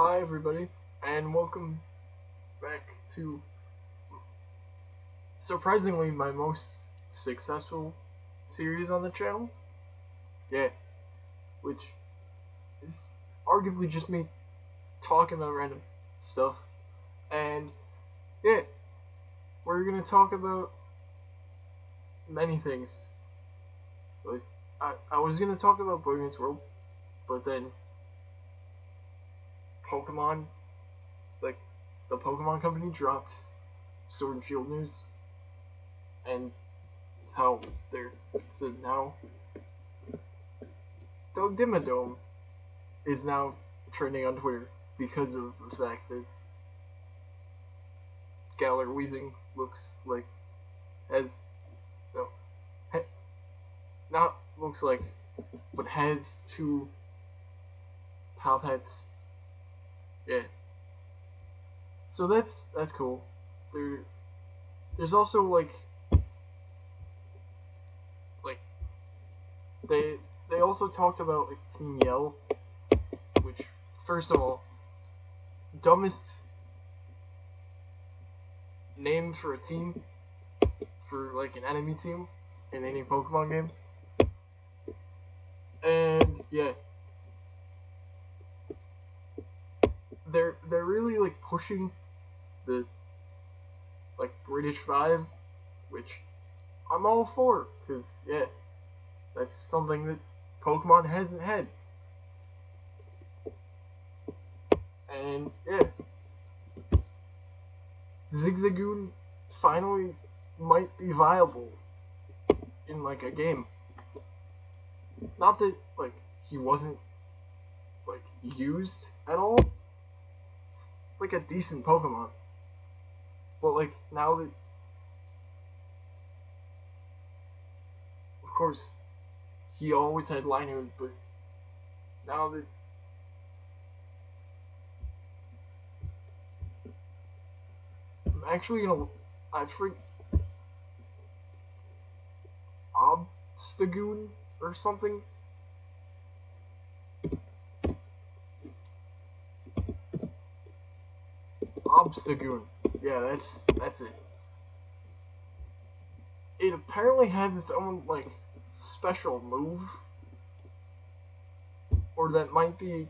Hi everybody, and welcome back to surprisingly my most successful series on the channel. Yeah, which is arguably just me talking about random stuff. And yeah, we're gonna talk about many things. Like I was gonna talk about Boy Meets World, but then Pokemon, like the Pokemon company dropped Sword and Shield news, and how they're so now Dimmadome is now trending on Twitter because of the fact that Galar Weezing looks like has no not looks like but has two top hats. Yeah. So that's cool. There's also like they also talked about like Team Yell, which first of all, dumbest name for a team, for like an enemy team in any Pokemon game. And yeah, they're really like pushing the like British vibe, which I'm all for, because yeah, that's something that Pokemon hasn't had. And yeah, Zigzagoon finally might be viable in like a game. Not that like he wasn't like used at all. It's like a decent Pokemon. But like now that, of course, he always had Linoon, but now that I'm actually gonna, I freak Obstagoon or something. Obstagoon. Yeah, that's it. It apparently has its own like special move, or that might be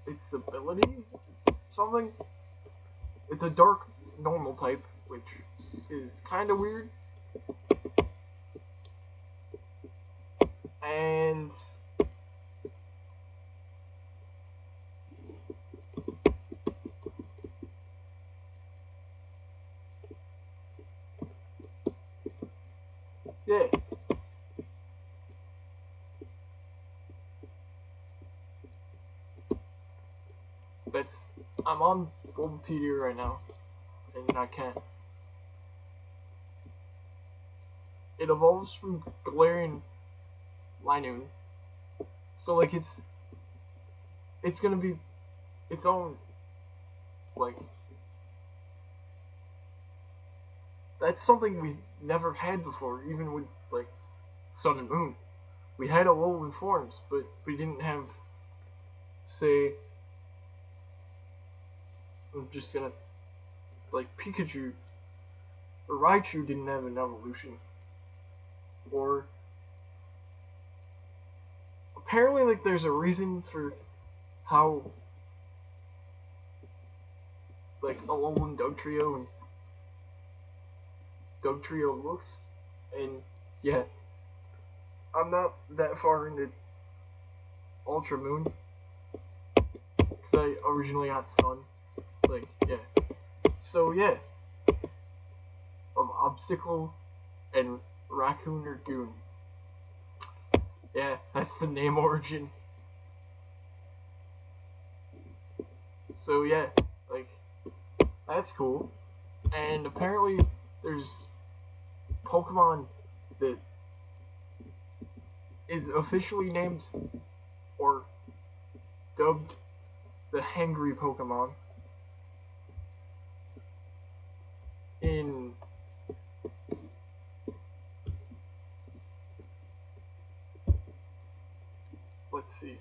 its ability. Something. It's a dark normal type, which is kind of weird. And yeah, that's I'm on Bulbapedia right now, and I can't. It evolves from Galarian Linoon, so like it's gonna be its own like that's something we never had before, even with like Sun and Moon. We had Alolan forms, but we didn't have, say, I'm just gonna like Pikachu or Raichu didn't have an evolution, or apparently like there's a reason for how like Alolan Dugtrio and Dugtrio looks, and yeah, I'm not that far into Ultra Moon because I originally got Sun, like yeah, so yeah, of Obstacle and Raccoon or Goon. Yeah, that's the name origin. So yeah, like that's cool. And apparently there's Pokemon that is officially named or dubbed the Hangry Pokemon in let's see.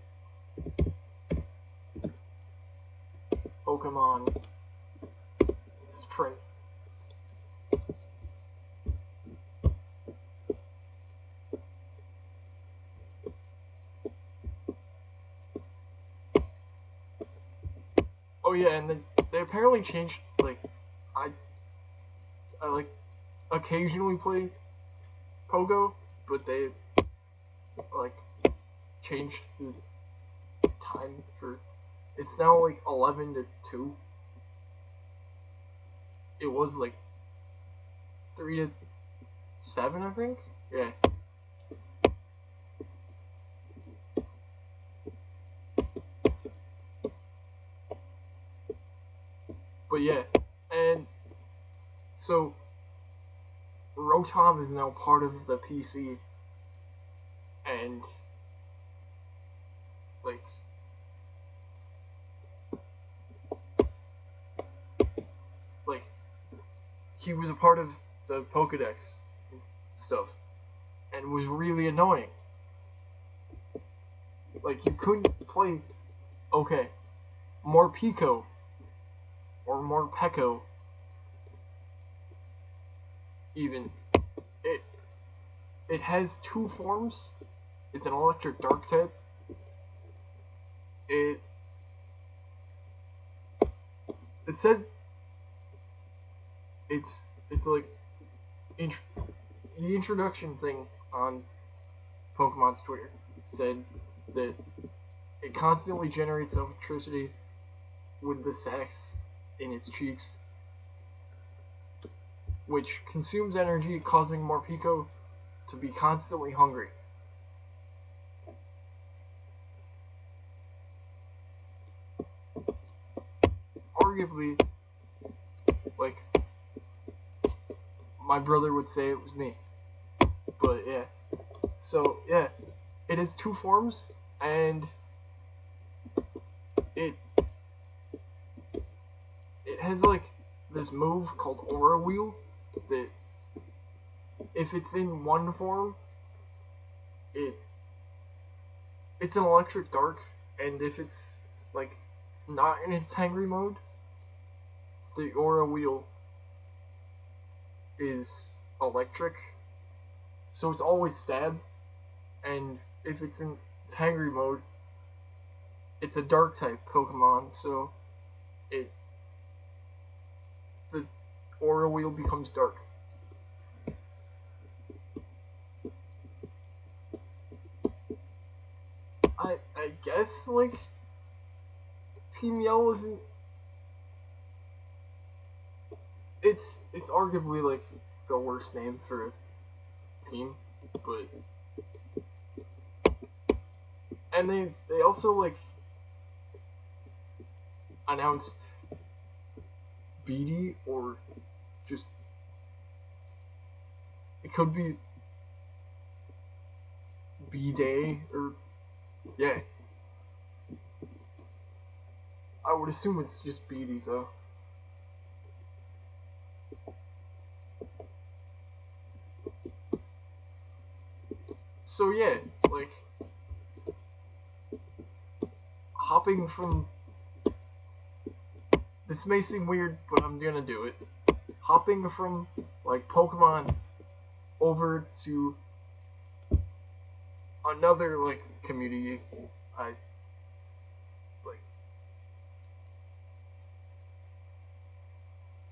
Pokemon print. Oh yeah, and then they apparently changed, like, I like occasionally play Pogo, but they like changed the time for, it's now like 11 to 2. It was like 3 to 7, I think. Yeah. But yeah, and so Rotom is now part of the PC, and like he was a part of the Pokedex stuff, and was really annoying. Like, you couldn't play, okay, Morpeko or Morpeko, even. It has 2 forms. It's an electric dark type. It says it's like the introduction thing on Pokemon's Twitter said that it constantly generates electricity with the sacs in its cheeks, which consumes energy, causing Morpeko to be constantly hungry. Arguably, like, my brother would say it was me. But yeah. So yeah, it has 2 forms, and it has like this move called Aura Wheel that if it's in one form, it's an electric dark, and if it's like not in its hangry mode, the Aura Wheel is electric. So it's always stab, and if it's in its hangry mode, it's a dark type Pokemon, so the Aura Wheel becomes dark. I guess, like, Team Yell isn't, it's arguably like the worst name for a team, but, and they also like announced BD, or just, it could be B-Day, or yeah, I would assume it's just BD though. So yeah, like, hopping from, this may seem weird, but I'm gonna do it. Hopping from, like, Pokemon over to another, like, community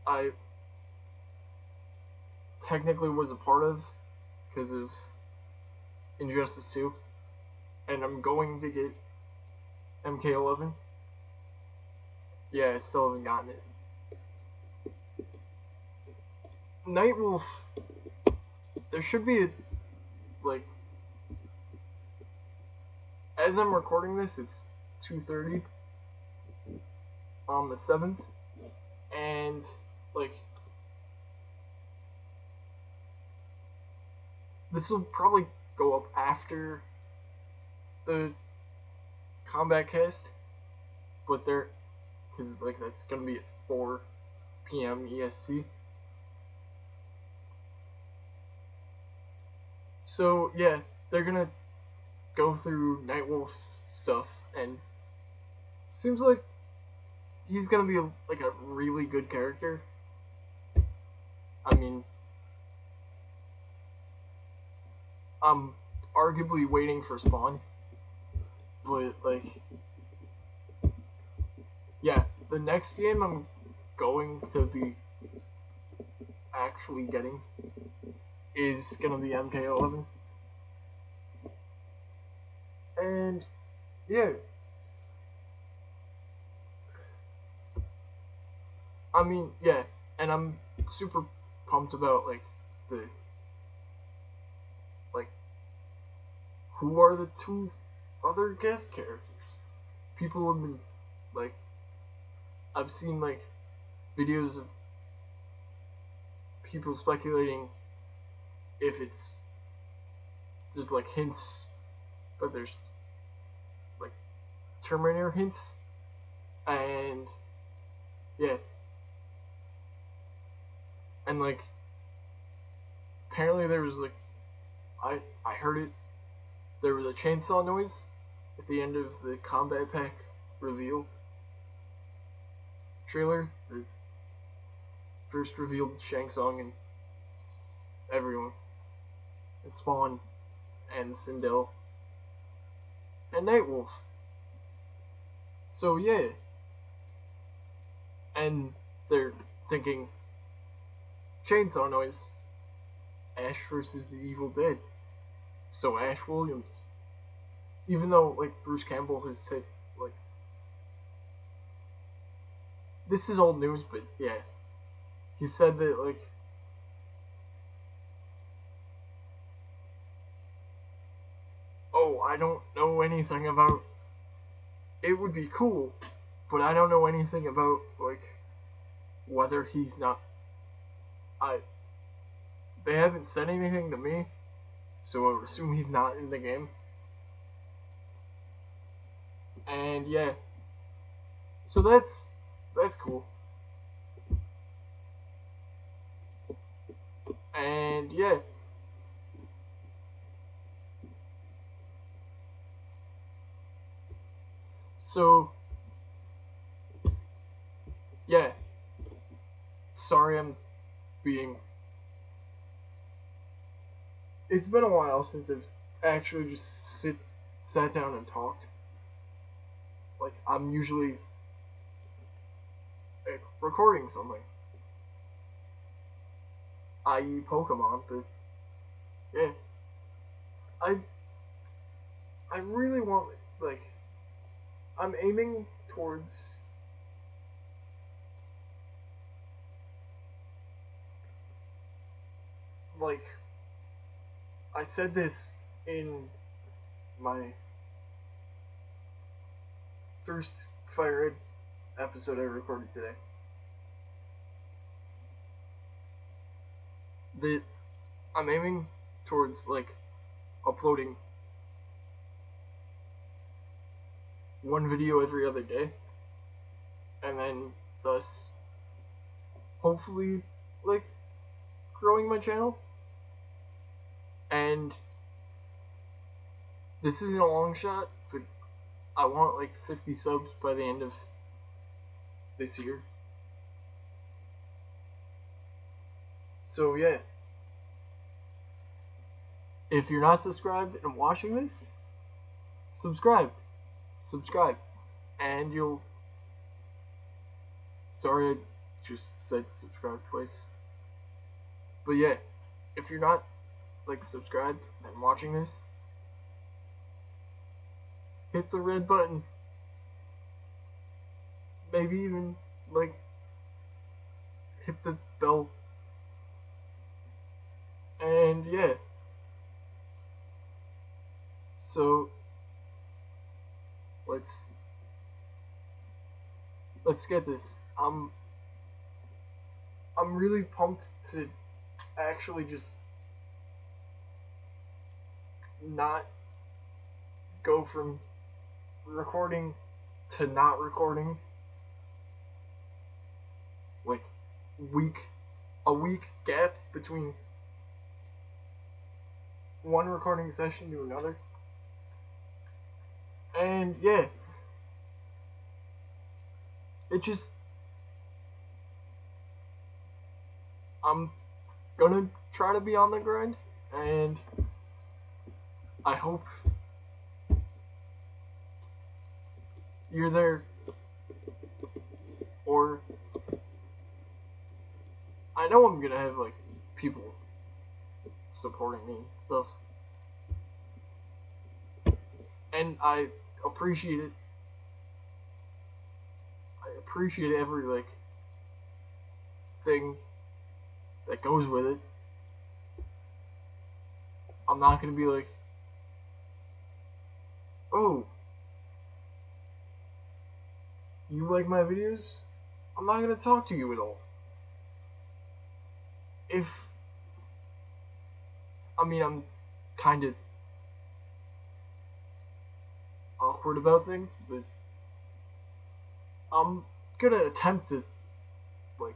I technically was a part of because of Injustice 2, and I'm going to get MK11. Yeah, I still haven't gotten it. Nightwolf, there should be a, like, as I'm recording this, it's 2:30 on the 7th, and, like, this will probably go up after the combat cast, but because, like, that's gonna be at 4 p.m. EST. So yeah, they're gonna go through Nightwolf's stuff, and seems like he's gonna be like a really good character. I mean, I'm arguably waiting for Spawn, but like, yeah, the next game I'm going to be actually getting is gonna be MK11, and yeah, I mean, yeah, and I'm super pumped about like the like who are the two other guest characters. People have been like, I've seen like videos of people speculating if it's there's like hints that there's like Terminator hints, and yeah, and like apparently there was like I heard it, there was a chainsaw noise at the end of the combat pack reveal trailer that first revealed Shang Tsung and everyone, and Spawn and Sindel and Nightwolf. So yeah, and they're thinking chainsaw noise, Ash versus the Evil Dead. So Ash Williams, even though like Bruce Campbell has said like this is old news, but yeah, he said that like oh, I don't know anything about it would be cool, but I don't know anything about like whether he's not I they haven't said anything to me, so I would assume he's not in the game. And yeah, so that's cool. And yeah, so yeah, sorry I'm being. It's been a while since I've actually just sat down and talked. Like I'm usually like, recording something, i.e. Pokemon, but yeah, I I really want like I'm aiming towards like I said this in my first Fire Red episode I recorded today. That I'm aiming towards like uploading one video every other day, and then thus hopefully like growing my channel. And this isn't a long shot, but I want like 50 subs by the end of this year. So yeah, if you're not subscribed and watching this, subscribe, and you'll. Sorry, I just said subscribe twice. But yeah, if you're not like subscribed and watching this, hit the red button. Maybe even like hit the bell. And yeah. So let's get this. I'm really pumped to actually just not go from recording to not recording like a week gap between one recording session to another. And yeah, it just, I'm gonna try to be on the grind, and I hope you're there, or I know I'm gonna have like people supporting me and stuff, and I appreciate it. I appreciate every like thing that goes with it. I'm not gonna be like, oh, you like my videos? I'm not gonna talk to you at all. I'm kind of awkward about things, but I'm gonna attempt to, like,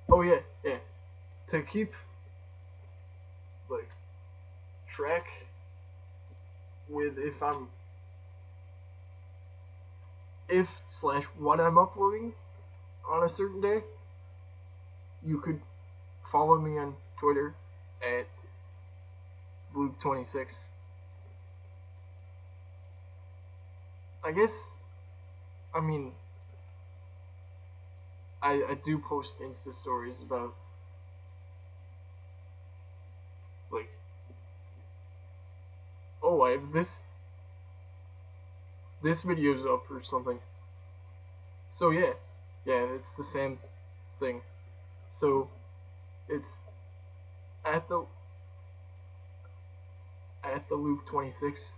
oh yeah, to keep, like, track with what I'm uploading on a certain day, you could follow me on Twitter at Luke26. I guess, I do post Insta stories about, like, oh, I have this video's up or something. So yeah, it's the same thing. So it's at the Luke26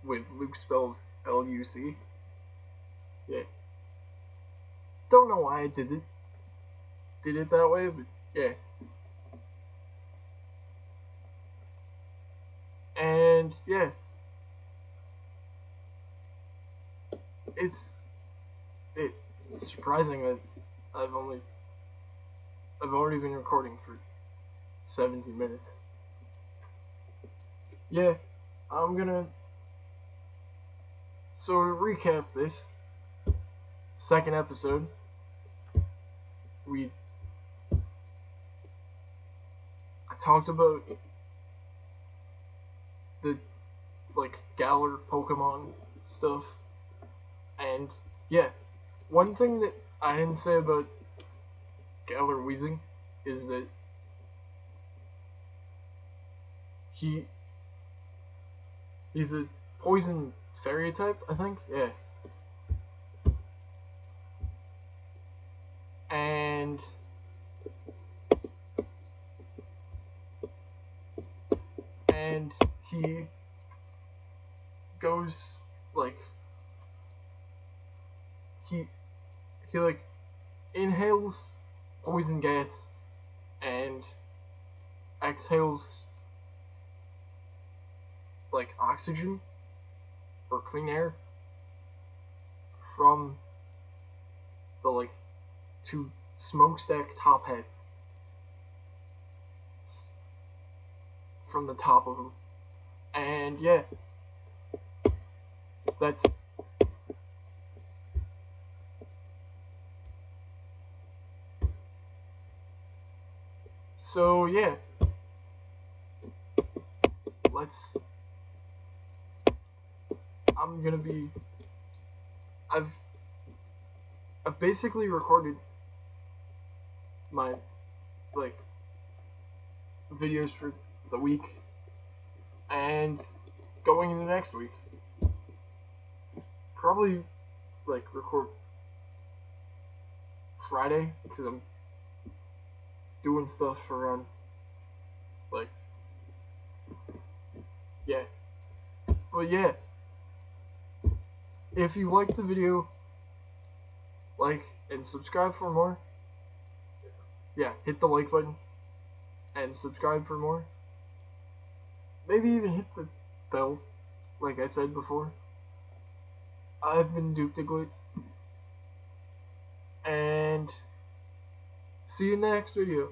with Luke spelled Luc. Yeah. Don't know why I did it that way, but yeah. And yeah, it's surprising that I've already been recording for 17 minutes. Yeah, I'm gonna, so to recap this second episode, I talked about the, like, Galar Pokemon stuff, and yeah, one thing that I didn't say about Galar Weezing is that he's a poison fairy type, I think, yeah. And he goes, like, he like inhales poison gas and exhales, like, oxygen or clean air from the, like, two smokestack top head from the top of him. And yeah, that's so yeah, I'm gonna be, I've basically recorded my, like, videos for the week, and going into next week, probably, like, record Friday, because I'm doing stuff around, like, yeah. But yeah, if you liked the video, like and subscribe for more. Yeah, hit the like button and subscribe for more. Maybe even hit the bell, like I said before. I've been Duke Diglett, and see you in the next video.